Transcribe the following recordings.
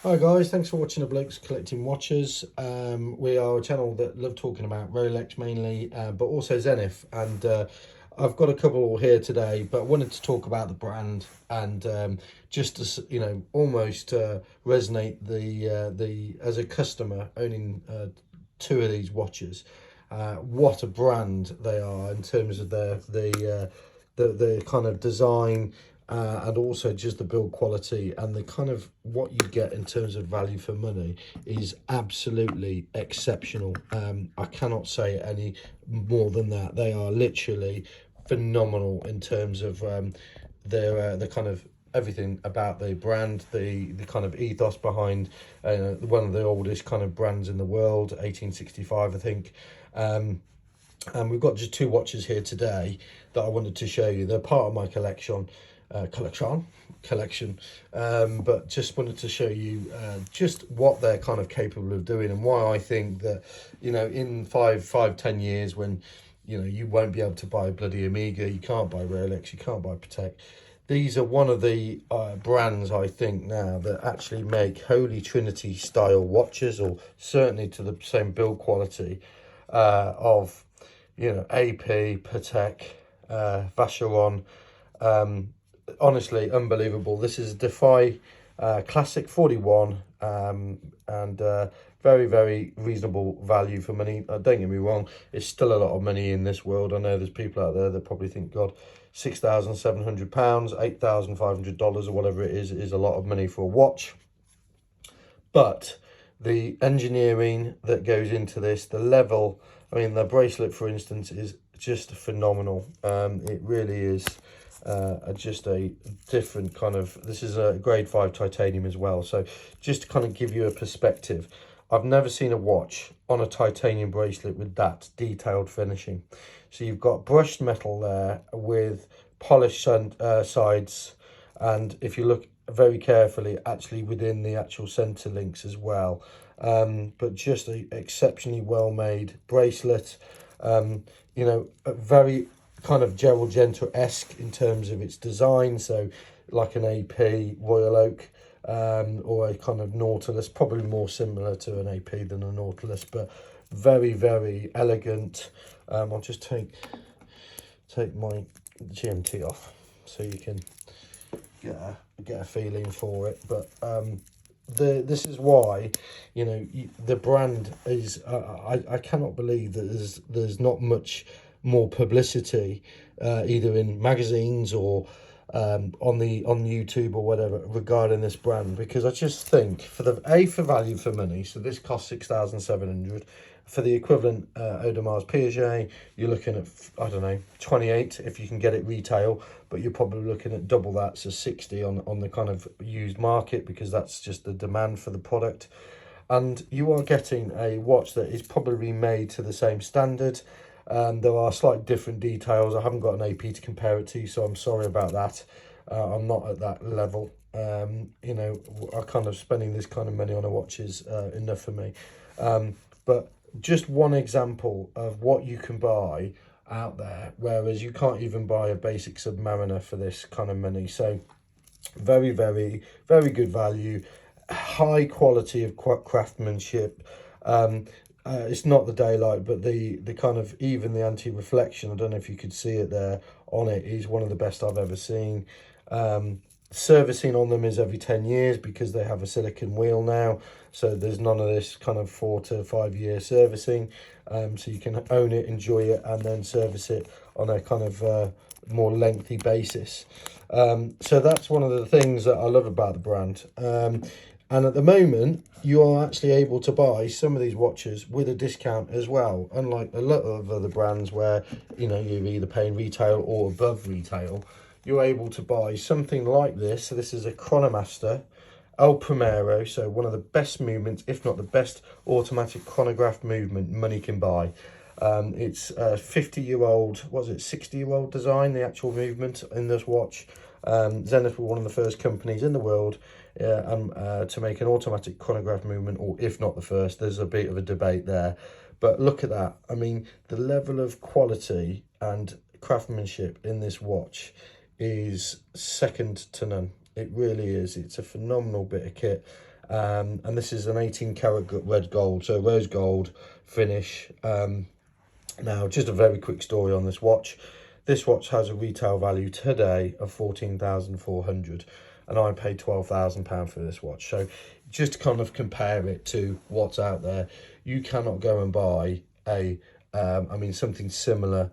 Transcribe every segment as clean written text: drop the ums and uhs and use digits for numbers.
Hi guys, thanks for watching the Blokes Collecting Watches. We are a channel that love talking about Rolex mainly, but also Zenith. And I've got a couple here today, but I wanted to talk about the brand and just to almost resonate the as a customer owning two of these watches. What a brand they are in terms of the kind of design, and also just the build quality, and the kind of what you get in terms of value for money is absolutely exceptional. I cannot say any more than that. They are literally phenomenal in terms of their the kind of everything about the brand, the kind of ethos behind one of the oldest kind of brands in the world, 1865 I think. And we've got just two watches here today that I wanted to show you. They're part of my collection, but just wanted to show you just what they're kind of capable of doing, and why I think that, in 10 years, when you won't be able to buy bloody Amiga, you can't buy Rolex, you can't buy Patek. These are one of the brands, I think, now that actually make Holy Trinity style watches, or certainly to the same build quality of AP, Patek, Vacheron. Honestly, unbelievable. This is a Defy Classic 41, and very, very reasonable value for money. Don't get me wrong, it's still a lot of money in this world. I know there's people out there that probably think, God, £6,700, $8,500 or whatever it is a lot of money for a watch. But the engineering that goes into this, the level, I mean, the bracelet, for instance, is just phenomenal. It really is just a different kind of, this is a grade 5 titanium as well. So just to kind of give you a perspective, I've never seen a watch on a titanium bracelet with that detailed finishing. So you've got brushed metal there with polished sides, and if you look very carefully, actually within the actual center links as well. But just a exceptionally well made bracelet. A very kind of Gerald Genta-esque in terms of its design. So like an AP Royal Oak, or a kind of Nautilus, probably more similar to an AP than a Nautilus, but very, very elegant. I'll just take my GMT off so you can get a feeling for it. But this is why the brand is, I cannot believe that there's not much more publicity either in magazines or on YouTube or whatever regarding this brand, because I just think for value for money. So this costs 6,700. For the equivalent Audemars Piguet, you're looking at, I don't know, 28 if you can get it retail, but you're probably looking at double that, so 60 on the kind of used market, because that's just the demand for the product. And you are getting a watch that is probably made to the same standard. There are slight different details. I haven't got an AP to compare it to, so I'm sorry about that. I'm not at that level. I kind of spending this kind of money on a watch is enough for me. But just one example of what you can buy out there, whereas you can't even buy a basic Submariner for this kind of money. So very, very, very good value, high quality of craftsmanship. It's not the daylight, but the kind of, even the anti-reflection, I don't know if you could see it there on it, is one of the best I've ever seen. Servicing on them is every 10 years because they have a silicon wheel now, so there's none of this kind of 4 to 5 year servicing. So you can own it, enjoy it, and then service it on a kind of more lengthy basis. So that's one of the things that I love about the brand. And at the moment, you are actually able to buy some of these watches with a discount as well, unlike a lot of other brands where you're either paying retail or above retail. You're able to buy something like this. So this is a Chronomaster El Primero, so one of the best movements, if not the best automatic chronograph movement money can buy. It's a 50-year-old, was it 60-year-old design, the actual movement in this watch. Zenith were one of the first companies in the world to make an automatic chronograph movement, or if not the first. There's a bit of a debate there, but look at that. I mean, the level of quality and craftsmanship in this watch is second to none. It really is. It's a phenomenal bit of kit. And this is an 18 karat red gold, so rose gold finish. Now, just a very quick story on this watch. This watch has a retail value today of 14,400, and I paid £12,000 for this watch. So just to kind of compare it to what's out there, you cannot go and buy a I mean, something similar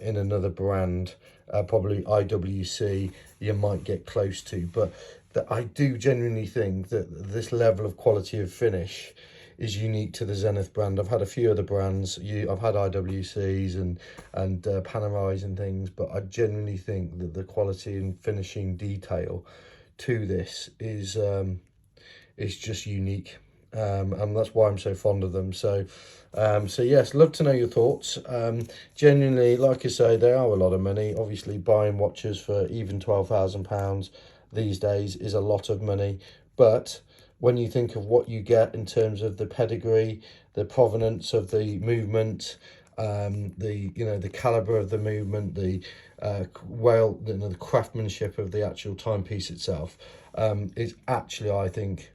in another brand, probably IWC, you might get close to. But I do genuinely think that this level of quality of finish is unique to the Zenith brand. I've had a few other brands. I've had IWCs and Panarais and things, but I genuinely think that the quality and finishing detail to this is just unique. And that's why I'm so fond of them. So yes, love to know your thoughts. Genuinely, like I say, they are a lot of money. Obviously, buying watches for even £12,000 these days is a lot of money, but when you think of what you get in terms of the pedigree, the provenance of the movement, the caliber of the movement, the the craftsmanship of the actual timepiece itself, is actually, I think,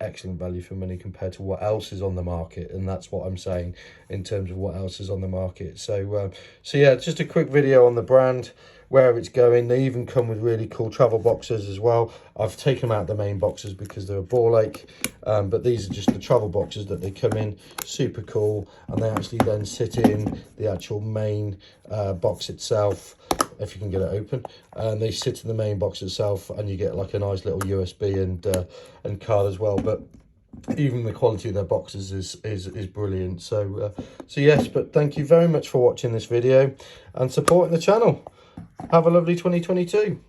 excellent value for money compared to what else is on the market. And that's what I'm saying in terms of what else is on the market. So yeah, just a quick video on the brand, where it's going. They even come with really cool travel boxes as well. I've taken them out the main boxes because they're a ball ache, but these are just the travel boxes that they come in. Super cool. And they actually then sit in the actual main box itself, if you can get it open, and they sit in the main box itself, and you get like a nice little USB and card as well. But even the quality of their boxes is brilliant. So yes, but thank you very much for watching this video and supporting the channel. Have a lovely 2022.